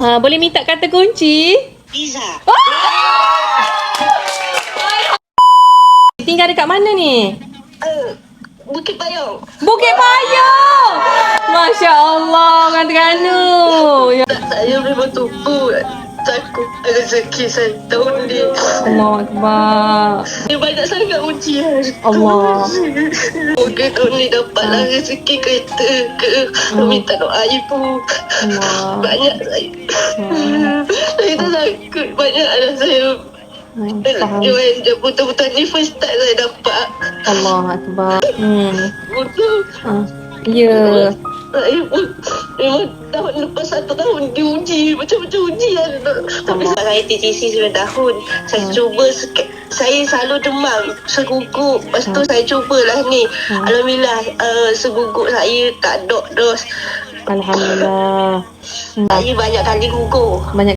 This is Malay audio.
Boleh minta kata kunci? Pizza. Tinggal dekat mana ni? Bukit Payung. Bukit Payung! Masya Allah, orang Terengganu. Ya. Saya memang tumpu takut rezeki saya tahun ni. Allah Akbar. Dia banyak sangat ujian. Allah. Mungkin tahun ni dapatlah rezeki kereta ke. Minta doa ibu. Allah. Banyak saya. Saya tak takut. Banyak ada saya. Faham. Jual jemputan-jemputan ni first time saya dapat. Allah Akbar. Betul. Ya. Saya pun memang tahun lepas 1 tahun diuji macam-macam ujian. Tapi saya TTC 9 tahun. Saya cuba saya selalu demam seguguk. Lepas tu saya cubalah ni. Alhamdulillah seguguk saya tak dok dos. Alhamdulillah. Saya banyak kali gugur. Banyak